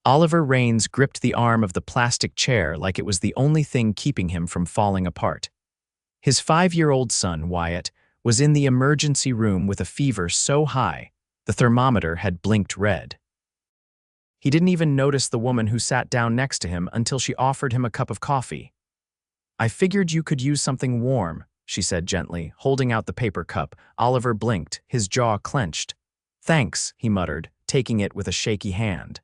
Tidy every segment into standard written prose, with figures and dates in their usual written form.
Oliver Raines gripped the arm of the plastic chair like it was the only thing keeping him from falling apart. His 5-year-old son, Wyatt, was in the emergency room with a fever so high, the thermometer had blinked red. He didn't even notice the woman who sat down next to him until she offered him a cup of coffee. "I figured you could use something warm," she said gently, holding out the paper cup. Oliver blinked, his jaw clenched. "Thanks," he muttered, taking it with a shaky hand.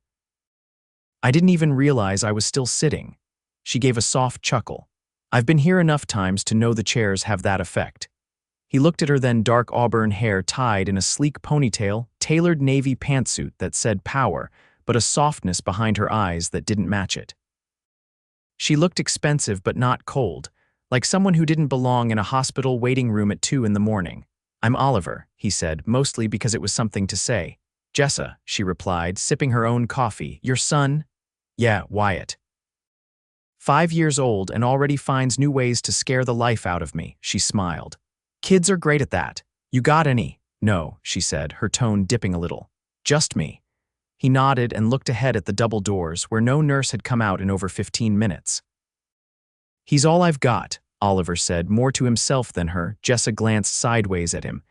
"I didn't even realize I was still sitting." She gave a soft chuckle. "I've been here enough times to know the chairs have that effect." He looked at her then, dark auburn hair tied in a sleek ponytail, tailored navy pantsuit that said power, but a softness behind her eyes that didn't match it. She looked expensive but not cold, like someone who didn't belong in a hospital waiting room at 2 in the morning. "I'm Oliver," he said, mostly because it was something to say. "Jessa," she replied, sipping her own coffee. "Your son?" "Yeah, Wyatt. 5 years old and already finds new ways to scare the life out of me," she smiled. "Kids are great at that. You got any?" "No," she said, her tone dipping a little. "Just me." He nodded and looked ahead at the double doors where no nurse had come out in over 15 minutes. "He's all I've got," Oliver said, more to himself than her. Jessa glanced sideways at him.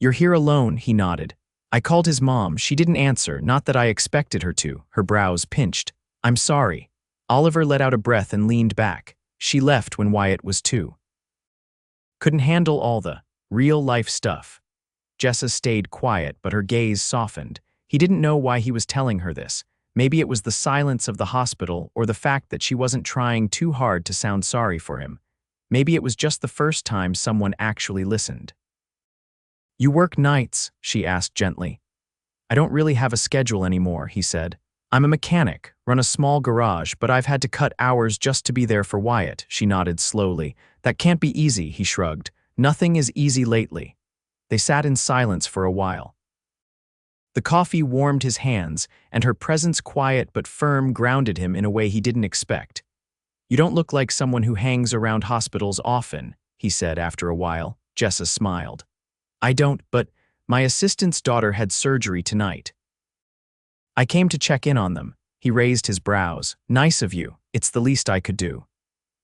"You're here alone," he nodded. "I called his mom. She didn't answer, not that I expected her to." Her brows pinched. "I'm sorry." Oliver let out a breath and leaned back. She left when Wyatt was 2. Couldn't handle all the real-life stuff. Jessa stayed quiet, but her gaze softened. He didn't know why he was telling her this. Maybe it was the silence of the hospital or the fact that she wasn't trying too hard to sound sorry for him. Maybe it was just the first time someone actually listened. "You work nights?" she asked gently. "I don't really have a schedule anymore," he said. "I'm a mechanic, run a small garage, but I've had to cut hours just to be there for Wyatt." She nodded slowly. "That can't be easy," he shrugged. "Nothing is easy lately." They sat in silence for a while. The coffee warmed his hands, and her presence, quiet but firm, grounded him in a way he didn't expect. "You don't look like someone who hangs around hospitals often," he said after a while. Jessa smiled. "I don't, but my assistant's daughter had surgery tonight. I came to check in on them." He raised his brows. "Nice of you. It's the least I could do."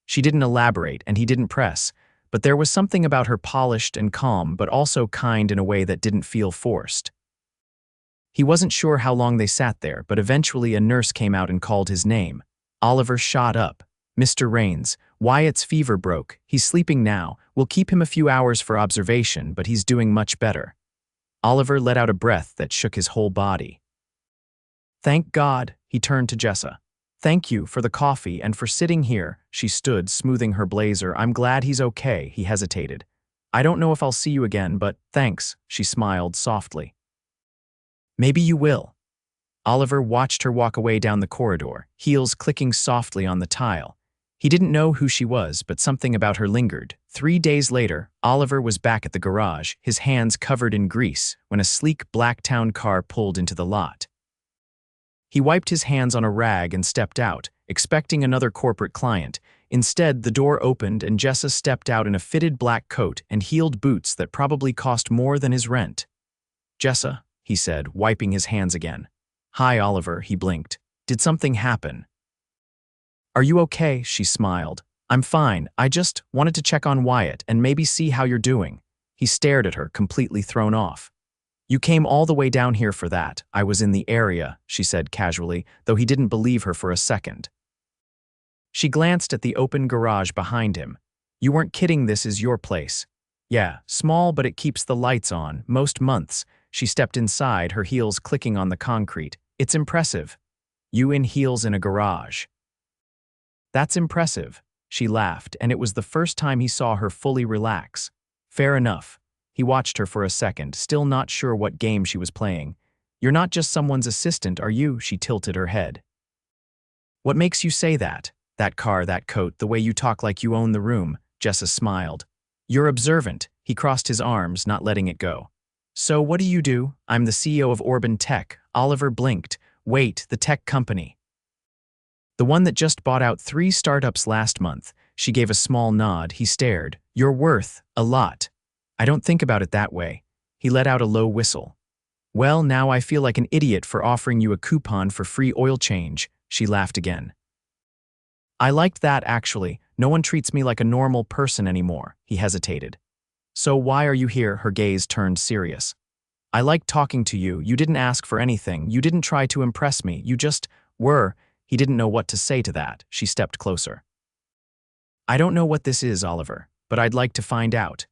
She didn't elaborate, and he didn't press, but there was something about her polished and calm, but also kind in a way that didn't feel forced. He wasn't sure how long they sat there, but eventually a nurse came out and called his name. Oliver shot up. "Mr. Raines, Wyatt's fever broke. He's sleeping now. We'll keep him a few hours for observation, but he's doing much better." Oliver let out a breath that shook his whole body. "Thank God," he turned to Jessa. "Thank you for the coffee and for sitting here." She stood, smoothing her blazer. "I'm glad he's okay." He hesitated. "I don't know if I'll see you again, but thanks." She smiled softly. "Maybe you will." Oliver watched her walk away down the corridor, heels clicking softly on the tile. He didn't know who she was, but something about her lingered. 3 days later, Oliver was back at the garage, his hands covered in grease, when a sleek black town car pulled into the lot. He wiped his hands on a rag and stepped out, expecting another corporate client. Instead, the door opened and Jessa stepped out in a fitted black coat and heeled boots that probably cost more than his rent. "Jessa," he said, wiping his hands again. "Hi, Oliver," he blinked. "Did something happen?" "Are you okay?" She smiled. "I'm fine. I just wanted to check on Wyatt and maybe see how you're doing." He stared at her, completely thrown off. "You came all the way down here for that." "I was in the area," she said casually, though he didn't believe her for a second. She glanced at the open garage behind him. "You weren't kidding, this is your place." "Yeah, small, but it keeps the lights on, most months." She stepped inside, her heels clicking on the concrete. "It's impressive. You in heels in a garage." "That's impressive." She laughed, and it was the first time he saw her fully relax. "Fair enough." He watched her for a second, still not sure what game she was playing. "You're not just someone's assistant, are you?" She tilted her head. "What makes you say that? That car, that coat, the way you talk like you own the room." Jessa smiled. "You're observant." He crossed his arms, not letting it go. "So what do you do?" "I'm the CEO of Orban Tech." Oliver blinked. "Wait, the tech company?" "The one that just bought out 3 startups last month." She gave a small nod. He stared. "You're worth a lot." "I don't think about it that way." He let out a low whistle. Well, now I feel like an idiot for offering you a coupon for free oil change, she laughed again. I liked that, actually. No one treats me like a normal person anymore, he hesitated. So why are you here? Her gaze turned serious. I like talking to you. You didn't ask for anything. You didn't try to impress me. You just were. He didn't know what to say to that. She stepped closer. I don't know what this is, Oliver, but I'd like to find out.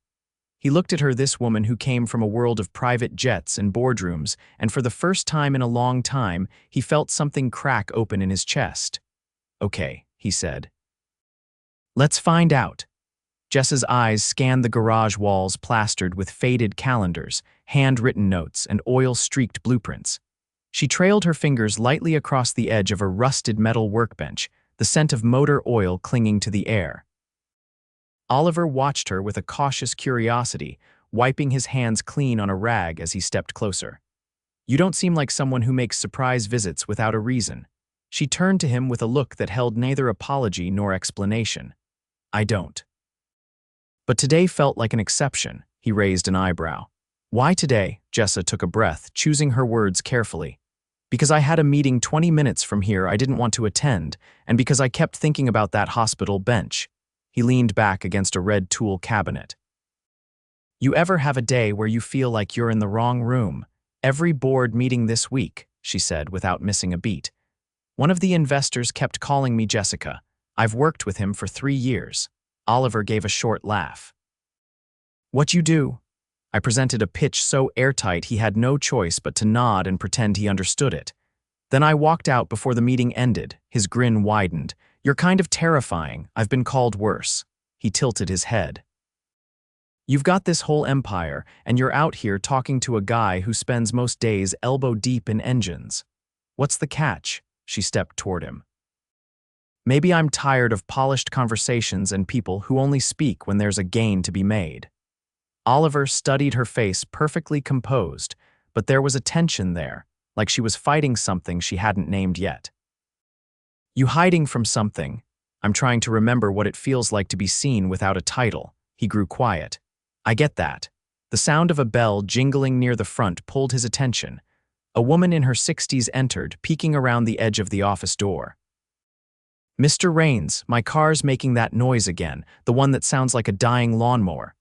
He looked at her, this woman who came from a world of private jets and boardrooms, and for the first time in a long time, he felt something crack open in his chest. Okay, he said. Let's find out. Jessa's eyes scanned the garage walls plastered with faded calendars, handwritten notes, and oil-streaked blueprints. She trailed her fingers lightly across the edge of a rusted metal workbench, the scent of motor oil clinging to the air. Oliver watched her with a cautious curiosity, wiping his hands clean on a rag as he stepped closer. You don't seem like someone who makes surprise visits without a reason. She turned to him with a look that held neither apology nor explanation. I don't. But today felt like an exception. He raised an eyebrow. Why today? Jessa took a breath, choosing her words carefully. Because I had a meeting 20 minutes from here I didn't want to attend, and because I kept thinking about that hospital bench. He leaned back against a red tool cabinet. You ever have a day where you feel like you're in the wrong room? Every board meeting this week, she said without missing a beat. One of the investors kept calling me Jessica. I've worked with him for 3 years. Oliver gave a short laugh. What you do? I presented a pitch so airtight he had no choice but to nod and pretend he understood it. Then I walked out before the meeting ended. His grin widened. You're kind of terrifying. I've been called worse. He tilted his head. You've got this whole empire, and you're out here talking to a guy who spends most days elbow deep in engines. What's the catch? She stepped toward him. Maybe I'm tired of polished conversations and people who only speak when there's a gain to be made. Oliver studied her face, perfectly composed, but there was a tension there, like she was fighting something she hadn't named yet. You hiding from something? I'm trying to remember what it feels like to be seen without a title. He grew quiet. I get that. The sound of a bell jingling near the front pulled his attention. A woman in her 60s entered, peeking around the edge of the office door. Mr. Raines, my car's making that noise again, the one that sounds like a dying lawnmower.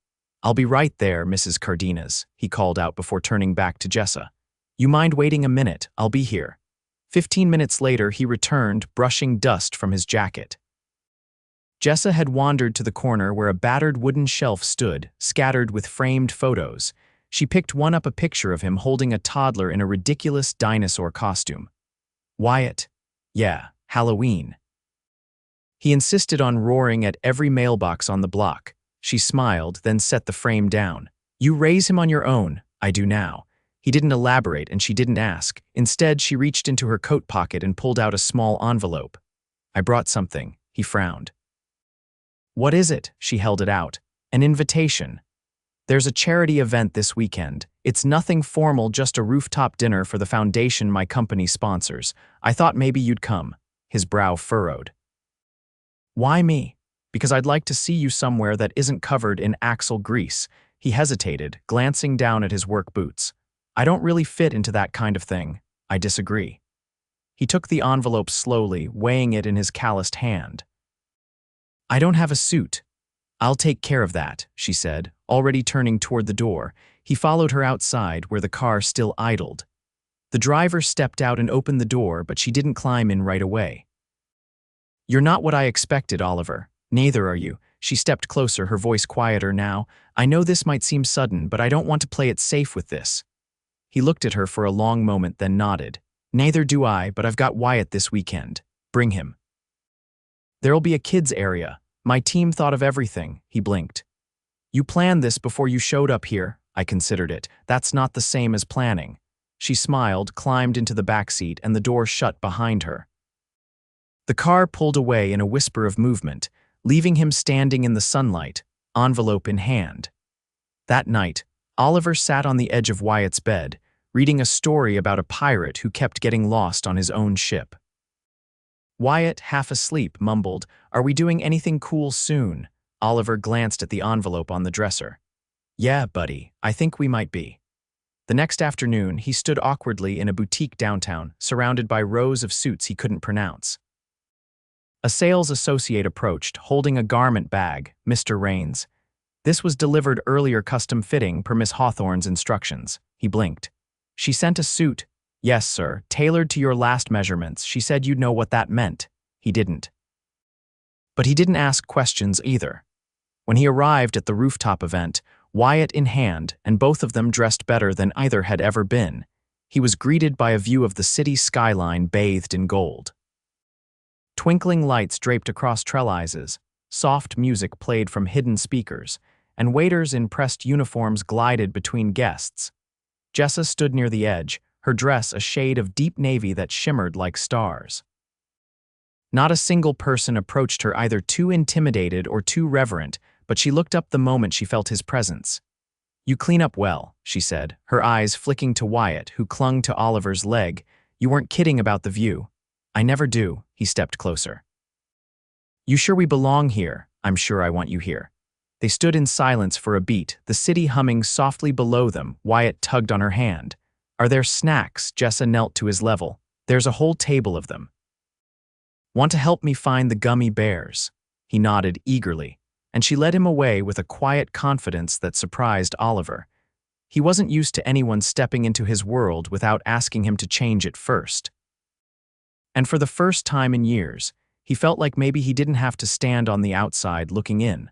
I'll be right there, Mrs. Cardenas, he called out before turning back to Jessa. You mind waiting a minute? I'll be here. 15 minutes later, he returned, brushing dust from his jacket. Jessa had wandered to the corner where a battered wooden shelf stood, scattered with framed photos. She picked one up, a picture of him holding a toddler in a ridiculous dinosaur costume. Wyatt. Yeah, Halloween. He insisted on roaring at every mailbox on the block. She smiled, then set the frame down. You raise him on your own. I do now. He didn't elaborate, and she didn't ask. Instead, she reached into her coat pocket and pulled out a small envelope. I brought something. He frowned. What is it? She held it out. An invitation. There's a charity event this weekend. It's nothing formal, just a rooftop dinner for the foundation my company sponsors. I thought maybe you'd come. His brow furrowed. Why me? Because I'd like to see you somewhere that isn't covered in axle grease. He hesitated, glancing down at his work boots. I don't really fit into that kind of thing. I disagree. He took the envelope slowly, weighing it in his calloused hand. I don't have a suit. I'll take care of that, she said, already turning toward the door. He followed her outside, where the car still idled. The driver stepped out and opened the door, but she didn't climb in right away. You're not what I expected, Oliver. Neither are you. She stepped closer, her voice quieter now. I know this might seem sudden, but I don't want to play it safe with this. He looked at her for a long moment, then nodded. Neither do I, but I've got Wyatt this weekend. Bring him. There'll be a kids area. My team thought of everything. He blinked. You planned this before you showed up here. I considered it. That's not the same as planning. She smiled, climbed into the back seat, and the door shut behind her. The car pulled away in a whisper of movement, leaving him standing in the sunlight, envelope in hand. That night, Oliver sat on the edge of Wyatt's bed, reading a story about a pirate who kept getting lost on his own ship. Wyatt, half asleep, mumbled, "Are we doing anything cool soon?" Oliver glanced at the envelope on the dresser. "Yeah, buddy, I think we might be." The next afternoon, he stood awkwardly in a boutique downtown, surrounded by rows of suits he couldn't pronounce. A sales associate approached, holding a garment bag. "Mr. Rains. This was delivered earlier, custom fitting per Miss Hawthorne's instructions." He blinked. "She sent a suit." "Yes, sir, tailored to your last measurements. She said you'd know what that meant." He didn't. But he didn't ask questions either. When he arrived at the rooftop event, Wyatt in hand, and both of them dressed better than either had ever been, he was greeted by a view of the city skyline bathed in gold. Twinkling lights draped across trellises, soft music played from hidden speakers, and waiters in pressed uniforms glided between guests. Jessa stood near the edge, her dress a shade of deep navy that shimmered like stars. Not a single person approached her, either too intimidated or too reverent, but she looked up the moment she felt his presence. "You clean up well," she said, her eyes flicking to Wyatt, who clung to Oliver's leg. "You weren't kidding about the view." "I never do." He stepped closer. "You sure we belong here?" "I'm sure I want you here." They stood in silence for a beat, the city humming softly below them. Wyatt tugged on her hand. "Are there snacks?" Jessa knelt to his level. "There's a whole table of them." "Want to help me find the gummy bears?" He nodded eagerly, and she led him away with a quiet confidence that surprised Oliver. He wasn't used to anyone stepping into his world without asking him to change it first. And for the first time in years, he felt like maybe he didn't have to stand on the outside looking in.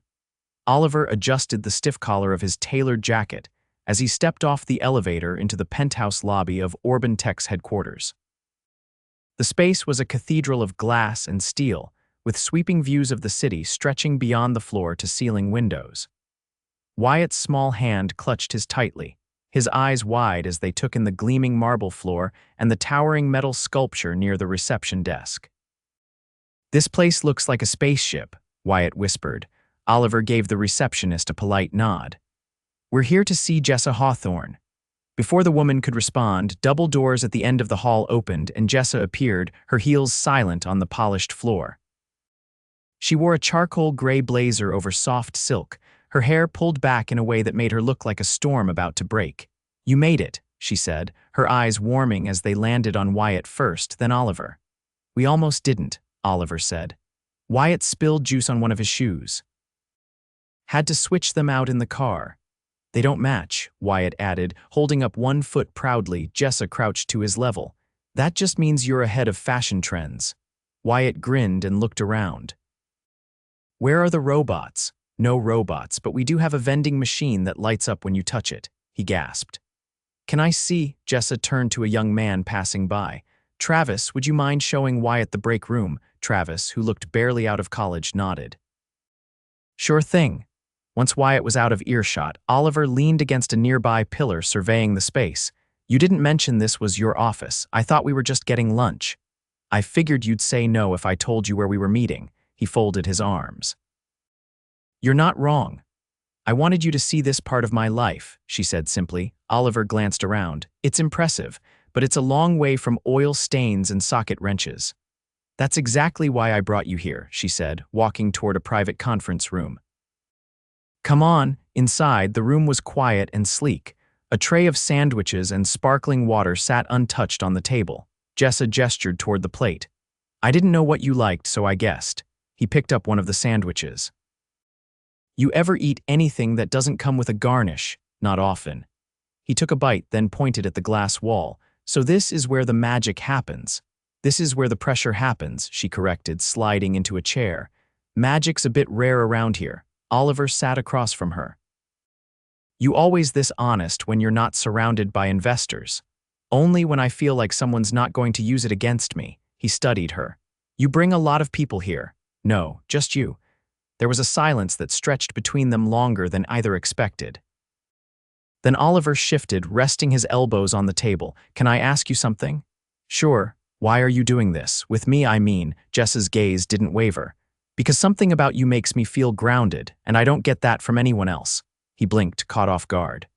Oliver adjusted the stiff collar of his tailored jacket as he stepped off the elevator into the penthouse lobby of Orban Tech's headquarters. The space was a cathedral of glass and steel, with sweeping views of the city stretching beyond the floor-to-ceiling windows. Wyatt's small hand clutched his tightly, his eyes wide as they took in the gleaming marble floor and the towering metal sculpture near the reception desk. "This place looks like a spaceship," Wyatt whispered. Oliver gave the receptionist a polite nod. "We're here to see Jessa Hawthorne." Before the woman could respond, double doors at the end of the hall opened and Jessa appeared, her heels silent on the polished floor. She wore a charcoal gray blazer over soft silk, her hair pulled back in a way that made her look like a storm about to break. "You made it," she said, her eyes warming as they landed on Wyatt first, then Oliver. "We almost didn't," Oliver said. Wyatt spilled juice on one of his shoes. "Had to switch them out in the car." "They don't match," Wyatt added, holding up one foot proudly. Jessa crouched to his level. "That just means you're ahead of fashion trends." Wyatt grinned and looked around. "Where are the robots?" "No robots, but we do have a vending machine that lights up when you touch it," he gasped. "Can I see?" Jessa turned to a young man passing by. "Travis, would you mind showing Wyatt the break room?" Travis, who looked barely out of college, nodded. "Sure thing." Once Wyatt was out of earshot, Oliver leaned against a nearby pillar surveying the space. "You didn't mention this was your office. I thought we were just getting lunch." "I figured you'd say no if I told you where we were meeting." He folded his arms. "You're not wrong. I wanted you to see this part of my life," she said simply. Oliver glanced around. "It's impressive, but it's a long way from oil stains and socket wrenches." "That's exactly why I brought you here," she said, walking toward a private conference room. "Come on." Inside, the room was quiet and sleek. A tray of sandwiches and sparkling water sat untouched on the table. Jessa gestured toward the plate. "I didn't know what you liked, so I guessed." He picked up one of the sandwiches. "You ever eat anything that doesn't come with a garnish?" "Not often." He took a bite, then pointed at the glass wall. "So this is where the magic happens." "This is where the pressure happens," she corrected, sliding into a chair. "Magic's a bit rare around here." Oliver sat across from her. "You always this honest when you're not surrounded by investors." "Only when I feel like someone's not going to use it against me." He studied her. "You bring a lot of people here." "No, just you." There was a silence that stretched between them longer than either expected. Then Oliver shifted, resting his elbows on the table. "Can I ask you something?" "Sure. Why are you doing this? With me, I mean." Jessa's gaze didn't waver. "Because something about you makes me feel grounded, and I don't get that from anyone else." He blinked, caught off guard.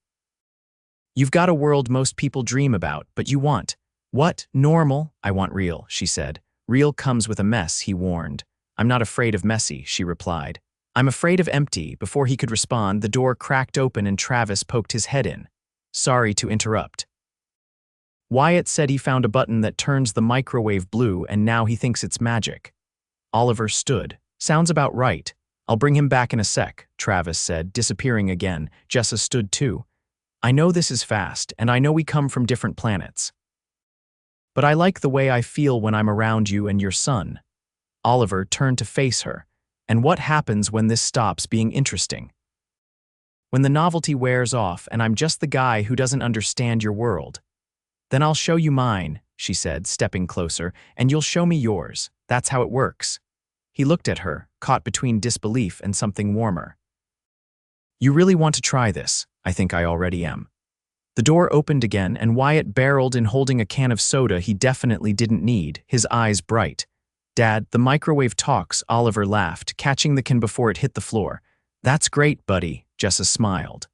"You've got a world most people dream about, but you want." "What? Normal?" "I want real," she said. "Real comes with a mess," he warned. "I'm not afraid of messy," she replied. "I'm afraid of empty." Before he could respond, the door cracked open and Travis poked his head in. Sorry to interrupt. Wyatt said he found a button that turns the microwave blue and now he thinks it's magic. Oliver stood. Sounds about right. I'll bring him back in a sec, Travis said, disappearing again. Jessa stood too. I know this is fast, and I know we come from different planets. But I like the way I feel when I'm around you and your son. Oliver turned to face her. And what happens when this stops being interesting? When the novelty wears off and I'm just the guy who doesn't understand your world. Then I'll show you mine, she said, stepping closer, and you'll show me yours. That's how it works. He looked at her, caught between disbelief and something warmer. You really want to try this? I think I already am. The door opened again, and Wyatt barreled in holding a can of soda he definitely didn't need, his eyes bright. Dad, the microwave talks, Oliver laughed, catching the can before it hit the floor. That's great, buddy, Jessa smiled.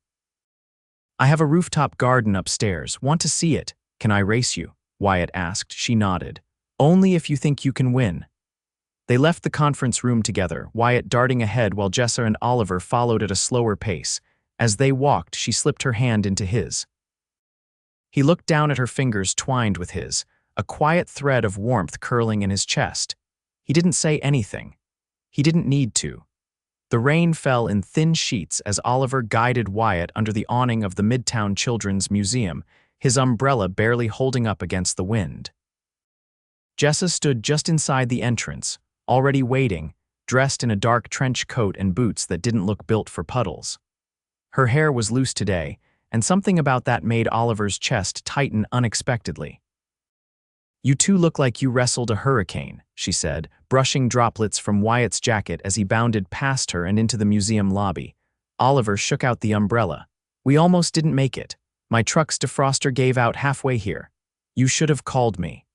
I have a rooftop garden upstairs. Want to see it? Can I race you? Wyatt asked. She nodded. Only if you think you can win. They left the conference room together, Wyatt darting ahead while Jessa and Oliver followed at a slower pace. As they walked, she slipped her hand into his. He looked down at her fingers twined with his, a quiet thread of warmth curling in his chest. He didn't say anything. He didn't need to. The rain fell in thin sheets as Oliver guided Wyatt under the awning of the Midtown Children's Museum, his umbrella barely holding up against the wind. Jessa stood just inside the entrance, already waiting, dressed in a dark trench coat and boots that didn't look built for puddles. Her hair was loose today, and something about that made Oliver's chest tighten unexpectedly. You two look like you wrestled a hurricane, she said, brushing droplets from Wyatt's jacket as he bounded past her and into the museum lobby. Oliver shook out the umbrella. We almost didn't make it. My truck's defroster gave out halfway here. You should have called me.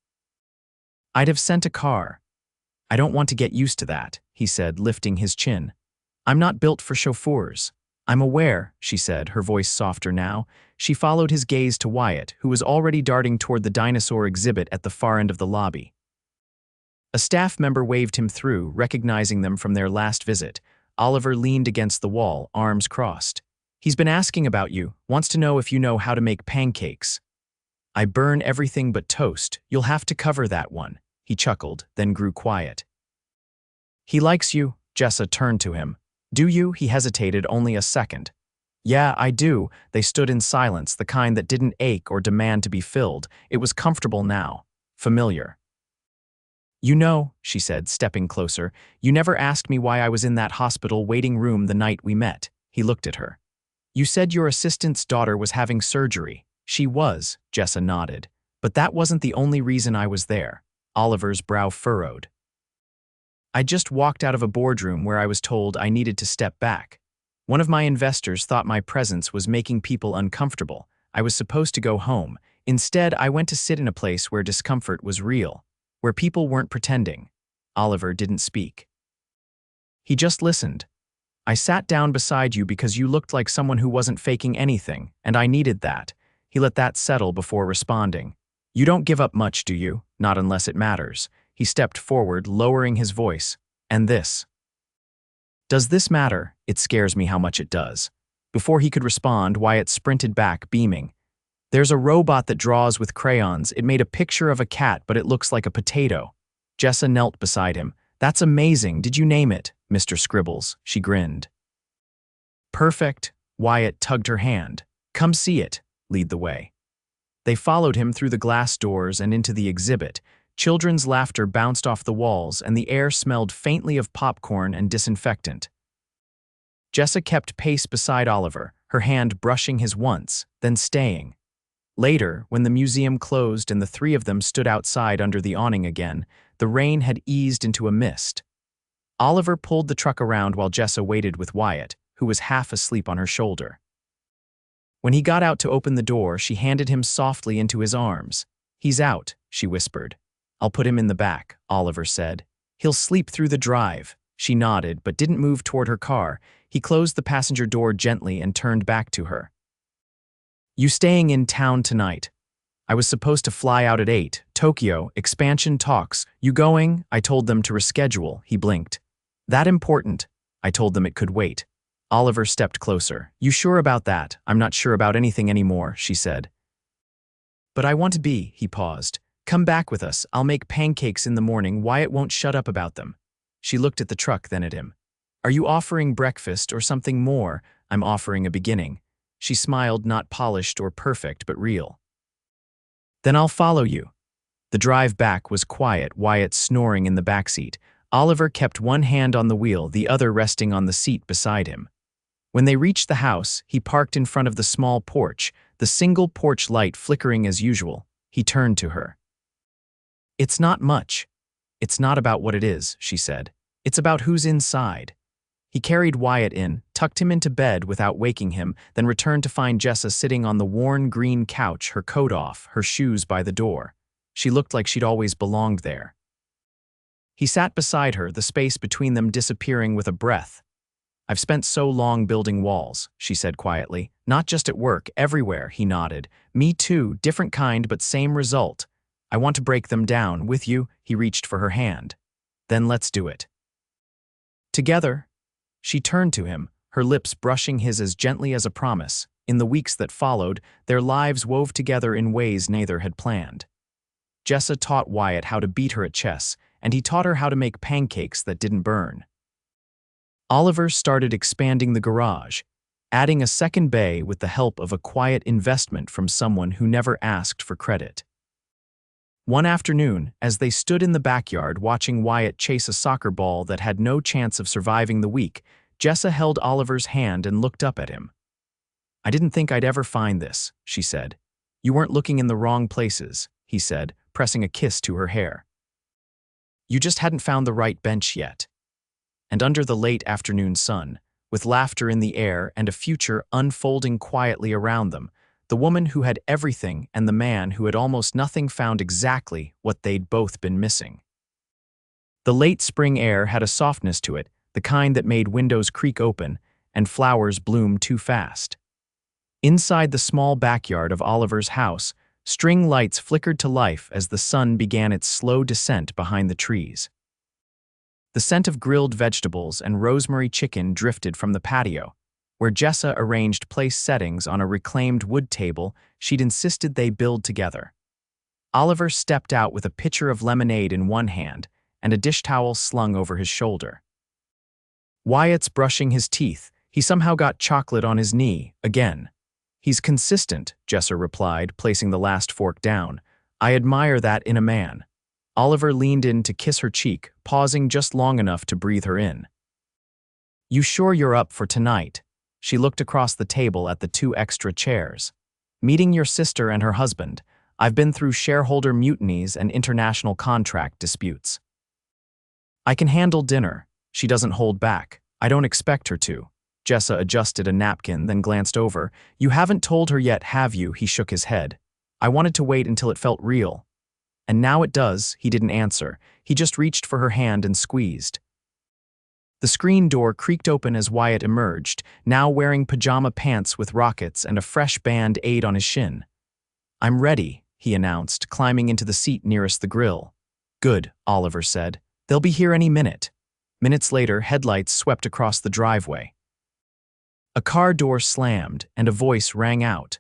I'd have sent a car. I don't want to get used to that, he said, lifting his chin. I'm not built for chauffeurs. I'm aware, she said, her voice softer now. She followed his gaze to Wyatt, who was already darting toward the dinosaur exhibit at the far end of the lobby. A staff member waved him through, recognizing them from their last visit. Oliver leaned against the wall, arms crossed. He's been asking about you, wants to know if you know how to make pancakes. I burn everything but toast. You'll have to cover that one. He chuckled, then grew quiet. He likes you, Jessa turned to him. Do you? He hesitated only a second. Yeah, I do. They stood in silence, the kind that didn't ache or demand to be filled. It was comfortable now. Familiar. You know, she said, stepping closer, you never asked me why I was in that hospital waiting room the night we met. He looked at her. You said your assistant's daughter was having surgery. She was, Jessa nodded. But that wasn't the only reason I was there. Oliver's brow furrowed. I just walked out of a boardroom where I was told I needed to step back. One of my investors thought my presence was making people uncomfortable. I was supposed to go home. Instead, I went to sit in a place where discomfort was real, where people weren't pretending. Oliver didn't speak. He just listened. I sat down beside you because you looked like someone who wasn't faking anything, and I needed that. He let that settle before responding. You don't give up much, do you? Not unless it matters. He stepped forward, lowering his voice. And this. Does this matter? It scares me how much it does. Before he could respond, Wyatt sprinted back, beaming. There's a robot that draws with crayons. It made a picture of a cat, but it looks like a potato. Jessa knelt beside him. That's amazing. Did you name it, Mr. Scribbles? She grinned. Perfect. Wyatt tugged her hand. Come see it. Lead the way. They followed him through the glass doors and into the exhibit. Children's laughter bounced off the walls, and the air smelled faintly of popcorn and disinfectant. Jessa kept pace beside Oliver, her hand brushing his once, then staying. Later, when the museum closed and the three of them stood outside under the awning again, the rain had eased into a mist. Oliver pulled the truck around while Jessa waited with Wyatt, who was half asleep on her shoulder. When he got out to open the door, she handed him softly into his arms. He's out, she whispered. I'll put him in the back, Oliver said. He'll sleep through the drive. She nodded, but didn't move toward her car. He closed the passenger door gently and turned back to her. You staying in town tonight? I was supposed to fly out at 8. Tokyo, expansion talks. You going? I told them to reschedule. He blinked. That important? I told them it could wait. Oliver stepped closer. "You sure about that? I'm not sure about anything anymore," she said. "But I want to be," he paused. "Come back with us. I'll make pancakes in the morning. Wyatt won't shut up about them." She looked at the truck, then at him. "Are you offering breakfast or something more?" "I'm offering a beginning." She smiled, not polished or perfect, but real. "Then I'll follow you." The drive back was quiet, Wyatt snoring in the backseat. Oliver kept one hand on the wheel, the other resting on the seat beside him. When they reached the house, he parked in front of the small porch, the single porch light flickering as usual. He turned to her. "It's not much. It's not about what it is," she said. "It's about who's inside." He carried Wyatt in, tucked him into bed without waking him, then returned to find Jessa sitting on the worn green couch, her coat off, her shoes by the door. She looked like she'd always belonged there. He sat beside her, the space between them disappearing with a breath. "I've spent so long building walls," she said quietly. "Not just at work, everywhere," he nodded. "Me too, different kind but same result. I want to break them down, with you." He reached for her hand. "Then let's do it." Together. She turned to him, her lips brushing his as gently as a promise. In the weeks that followed, their lives wove together in ways neither had planned. Jessa taught Wyatt how to beat her at chess, and he taught her how to make pancakes that didn't burn. Oliver started expanding the garage, adding a second bay with the help of a quiet investment from someone who never asked for credit. One afternoon, as they stood in the backyard watching Wyatt chase a soccer ball that had no chance of surviving the week, Jessa held Oliver's hand and looked up at him. "I didn't think I'd ever find this," she said. "You weren't looking in the wrong places," he said, pressing a kiss to her hair. "You just hadn't found the right bench yet." And under the late afternoon sun, with laughter in the air and a future unfolding quietly around them, the woman who had everything and the man who had almost nothing found exactly what they'd both been missing. The late spring air had a softness to it, the kind that made windows creak open and flowers bloom too fast. Inside the small backyard of Oliver's house, string lights flickered to life as the sun began its slow descent behind the trees. The scent of grilled vegetables and rosemary chicken drifted from the patio, where Jessa arranged place settings on a reclaimed wood table she'd insisted they build together. Oliver stepped out with a pitcher of lemonade in one hand and a dish towel slung over his shoulder. Wyatt's brushing his teeth. He somehow got chocolate on his knee, again. "He's consistent," Jessa replied, placing the last fork down. "I admire that in a man." Oliver leaned in to kiss her cheek, pausing just long enough to breathe her in. "You sure you're up for tonight?" She looked across the table at the two extra chairs. "Meeting your sister and her husband. I've been through shareholder mutinies and international contract disputes." "I can handle dinner." She doesn't hold back. "I don't expect her to." Jessa adjusted a napkin, then glanced over. "You haven't told her yet, have you?" He shook his head. "I wanted to wait until it felt real." "And now it does." He didn't answer. He just reached for her hand and squeezed. The screen door creaked open as Wyatt emerged, now wearing pajama pants with rockets and a fresh band-aid on his shin. "I'm ready," he announced, climbing into the seat nearest the grill. "Good," Oliver said. "They'll be here any minute." Minutes later, headlights swept across the driveway. A car door slammed, and a voice rang out.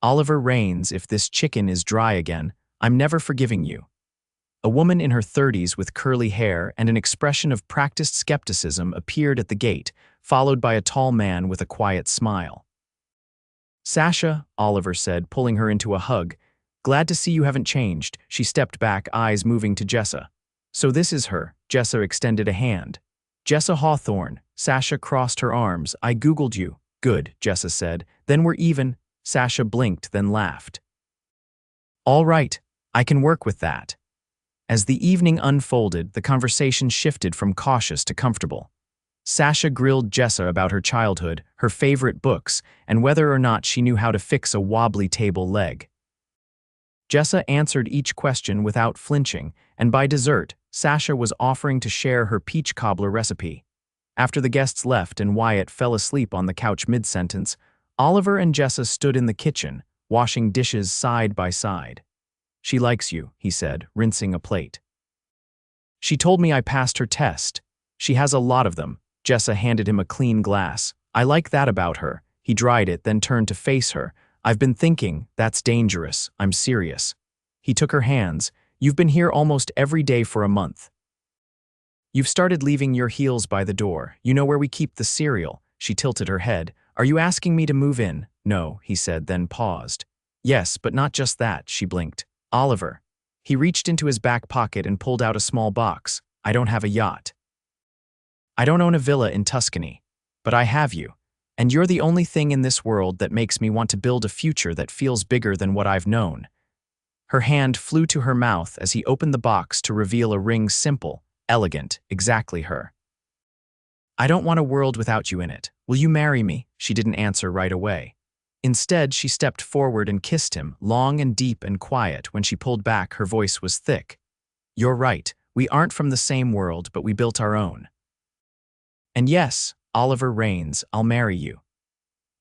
"Oliver Raines, if this chicken is dry again, I'm never forgiving you." A woman in her 30s with curly hair and an expression of practiced skepticism appeared at the gate, followed by a tall man with a quiet smile. "Sasha," Oliver said, pulling her into a hug. "Glad to see you haven't changed." She stepped back, eyes moving to Jessa. "So this is her." Jessa extended a hand. "Jessa Hawthorne." Sasha crossed her arms. "I Googled you." "Good," Jessa said. "Then we're even." Sasha blinked, then laughed. "All right, I can work with that." As the evening unfolded, the conversation shifted from cautious to comfortable. Sasha grilled Jessa about her childhood, her favorite books, and whether or not she knew how to fix a wobbly table leg. Jessa answered each question without flinching, and by dessert, Sasha was offering to share her peach cobbler recipe. After the guests left and Wyatt fell asleep on the couch mid-sentence, Oliver and Jessa stood in the kitchen, washing dishes side by side. "She likes you," he said, rinsing a plate. "She told me I passed her test. She has a lot of them." Jessa handed him a clean glass. I like that about her. He dried it, then turned to face her. I've been thinking, that's dangerous. I'm serious. He took her hands. You've been here almost every day for a month. You've started leaving your heels by the door. You know where we keep the cereal. She tilted her head. Are you asking me to move in? No, he said, then paused. Yes, but not just that, she blinked. Oliver. He reached into his back pocket and pulled out a small box. I don't have a yacht. I don't own a villa in Tuscany. But I have you. And you're the only thing in this world that makes me want to build a future that feels bigger than what I've known. Her hand flew to her mouth as he opened the box to reveal a ring simple, elegant, exactly her. I don't want a world without you in it. Will you marry me? She didn't answer right away. Instead, she stepped forward and kissed him, long and deep and quiet. When she pulled back, her voice was thick. You're right. We aren't from the same world, but we built our own. And yes, Oliver Raines, I'll marry you.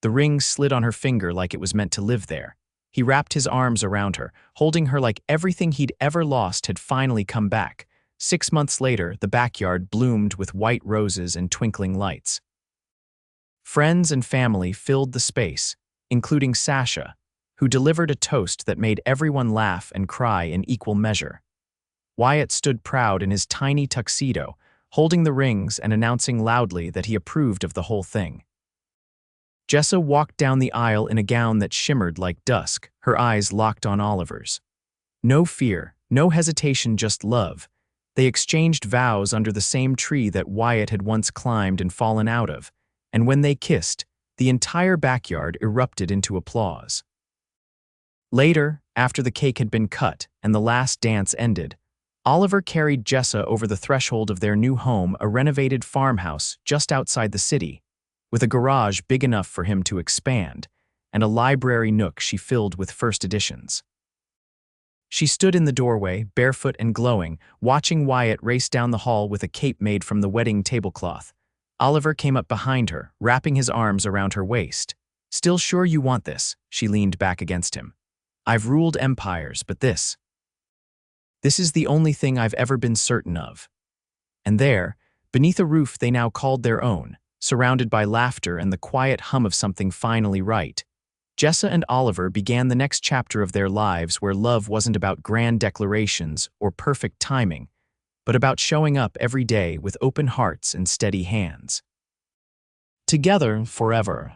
The ring slid on her finger like it was meant to live there. He wrapped his arms around her, holding her like everything he'd ever lost had finally come back. 6 months later, the backyard bloomed with white roses and twinkling lights. Friends and family filled the space, including Sasha, who delivered a toast that made everyone laugh and cry in equal measure. Wyatt stood proud in his tiny tuxedo, holding the rings and announcing loudly that he approved of the whole thing. Jessa walked down the aisle in a gown that shimmered like dusk, her eyes locked on Oliver's. No fear, no hesitation, just love. They exchanged vows under the same tree that Wyatt had once climbed and fallen out of, and when they kissed, the entire backyard erupted into applause. Later, after the cake had been cut and the last dance ended, Oliver carried Jessa over the threshold of their new home, a renovated farmhouse just outside the city, with a garage big enough for him to expand, and a library nook she filled with first editions. She stood in the doorway, barefoot and glowing, watching Wyatt race down the hall with a cape made from the wedding tablecloth. Oliver came up behind her, wrapping his arms around her waist. Still sure you want this? She leaned back against him. I've ruled empires, but this is the only thing I've ever been certain of. And there, beneath a roof they now called their own, surrounded by laughter and the quiet hum of something finally right, Jessa and Oliver began the next chapter of their lives where love wasn't about grand declarations or perfect timing, but about showing up every day with open hearts and steady hands. Together forever.